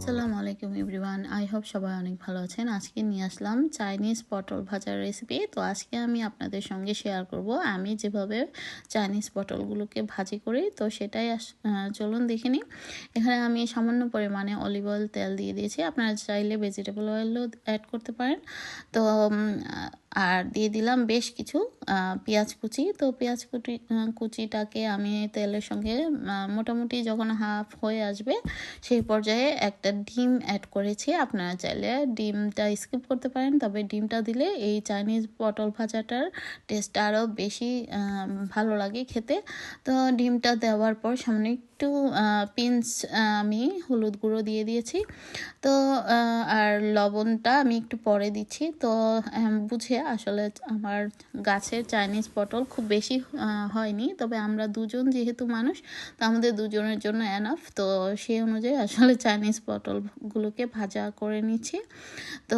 আসসালামু আলাইকুম everyone. I hope সবাই অনেক ভালো আছেন। আজকে নিয়ে আসলাম চাইনিজ পটল ভাজার রেসিপি। তো আজকে আমি আপনাদের সঙ্গে শেয়ার করব আমি যেভাবে চাইনিজ পটলগুলোকে ভাজি করি। তো সেটাই চলুন দেখে নিই। এখানে আমি সামান্য পরিমাণে অলিভ অয়েল তেল দিয়ে দিয়েছি। আপনারা চাইলে ভেজিটেবল অয়েলও অ্যাড করতে পারেন। তো আর দিয়ে দিলাম বেশ কিছু পেঁয়াজ কুচি। তো পেঁয়াজ কুচিটাকে আমি তেলের সঙ্গে মোটামুটি যখন হাফ হয়ে আসবে সেই পর্যায়ে একটা ডিম অ্যাড করেছি। আপনারা চাইলে ডিমটা স্কিপ করতে পারেন, তবে ডিমটা দিলে এই চাইনিজ পটল ভাজাটার টেস্টটা আরও বেশি ভালো লাগে খেতে। তো ডিমটা দেওয়ার পর সামনে একটু পিঞ্চ আমি হলুদ গুঁড়ো দিয়ে দিয়েছি। তো আর লবণটা আমি একটু পরে দিচ্ছি। তো বুঝে আসলে আমার গাছের চাইনিজ পটল খুব বেশি হয়নি, তবে আমরা দুজন যেহেতু মানুষ, তো আমাদের দুজনের জন্য এনাফ। তো সেই অনুযায়ী আসলে চাইনিজ পটলগুলোকে ভাজা করে নিচ্ছি। তো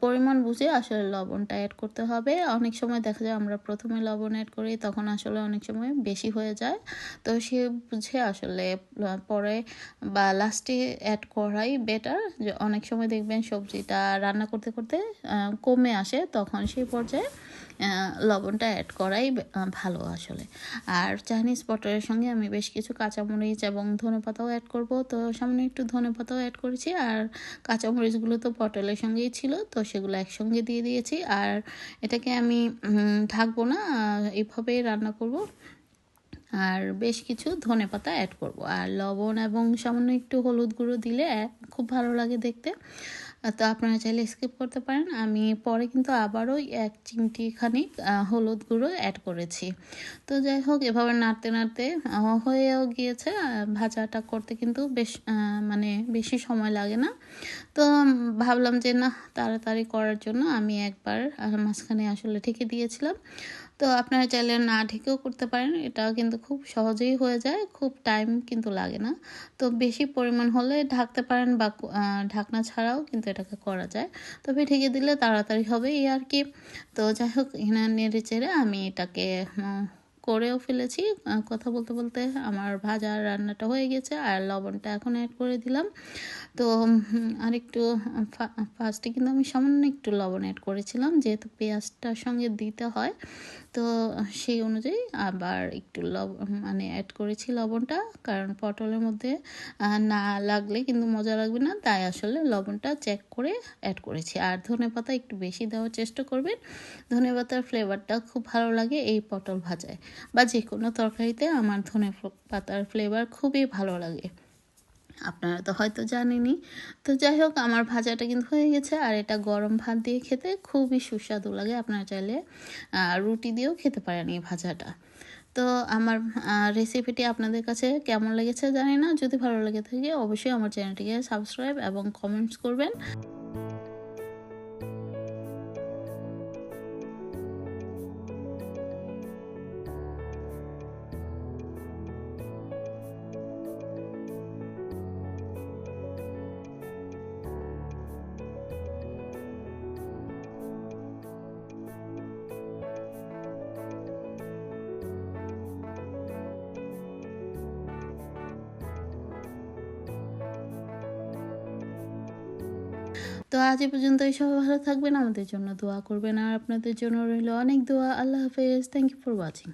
পরিমাণ বুঝে আসলে লবণটা অ্যাড করতে হবে। অনেক সময় দেখা যায় আমরা প্রথমে লবণ অ্যাড করি, তখন আসলে অনেক সময় বেশি হয়ে যায়। তো সে বুঝে আসলে পরে বা লাস্টে অ্যাড করাই বেটার। যে অনেক সময় দেখবেন সবজিটা রান্না করতে করতে কমে আসে, তখন সেই পর্যায়ে লবণটা অ্যাড করাই ভালো আসলে। আর চাইনিজ পটলের সঙ্গে আমি বেশ কিছু কাঁচামরিচ এবং ধনেপাতাও অ্যাড করব। তো সামান্য একটু ধনেপাতাও অ্যাড করেছি, আর কাঁচামরিচগুলো তো পটলের সঙ্গেই ছিল, তো সেগুলো একসঙ্গে দিয়ে দিয়েছি। আর এটাকে আমি ঢাকবো না, এইভাবেই রান্না করব। আর বেশ কিছু ধনেপাতা অ্যাড করব, আর লবণ এবং সামান্য একটু হলুদ গুঁড়ো দিলে খুব ভালো লাগে দেখতে। তো আপনারা চাইলে স্কিপ করতে পারেন। আমি পরে কিন্তু আবারও 1 চিমটি খানিক হলুদ গুঁড়ো অ্যাড করেছি। তো যাই হোক, এভাবে নাড়তে নাড়তে হয়েও গিয়েছে। ভাজাটা করতে কিন্তু বেশ মানে বেশি সময় লাগে না। তো ভাবলাম যে না, তাড়াতাড়ি করার জন্য আমি একবার মাঝখানে আসলে ঢেকে দিয়েছিলাম। তো আপনারা চাইলে না ঢেকেও করতে পারেন, এটাও কিন্তু খুব সহজেই হয়ে যায়, খুব টাইম কিন্তু লাগে না। তো বেশি পরিমাণ হলে ঢাকতে পারেন, বা ঢাকনা ছাড়াও কিন্তু এটাকে করা যায়, তবে ঢেকে দিলে তাড়াতাড়ি হবে এই আর কি। তো যাই হোক, এখানে নেড়ে চেড়ে আমি এটাকে করেও ফেলেছি। কথা বলতে বলতে আমার ভাজা রান্নাটা হয়ে গেছে, আর লবণটা এখন অ্যাড করে দিলাম। তো আরেকটু ফার্স্টে কিন্তু আমি সামান্য একটু লবণ অ্যাড করেছিলাম, যেহেতু পেঁয়াজটার সঙ্গে দিতে হয়। তো সেই অনুযায়ী আবার একটু মানে অ্যাড করেছি লবণটা, কারণ পটলের মধ্যে না লাগলে কিন্তু মজা লাগবে না, তাই আসলে লবণটা চেক করে অ্যাড করেছি। আর ধনেপাতা একটু বেশি দেওয়ার চেষ্টা করবেন। ধনেপাতার ফ্লেভারটা খুব ভালো লাগে এই পটল ভাজায়, বা যে কোনো তরকারিতে আমার ধনেপাতার ফ্লেভার খুবই ভালো লাগে। আপনারা তো হয়তো জানেনই। তো যাই হোক, আমার ভাজাটা কিন্তু হয়ে গেছে, আর এটা গরম ভাত দিয়ে খেতে খুবই সুস্বাদু লাগে। আপনারা চাইলে রুটি দিয়েও খেতে পারেন এই ভাজাটা। তো আমার রেসিপিটি আপনাদের কাছে কেমন লেগেছে জানি না। যদি ভালো লেগে থাকে অবশ্যই আমার চ্যানেলটিকে সাবস্ক্রাইব এবং কমেন্টস করবেন। তো আজ এ পর্যন্তই। সবাই ভালো থাকবেন, আমাদের জন্য দোয়া করবেন, আর আপনাদের জন্য রইল অনেক দোয়া। আল্লাহ হাফেজ। Thank you for watching.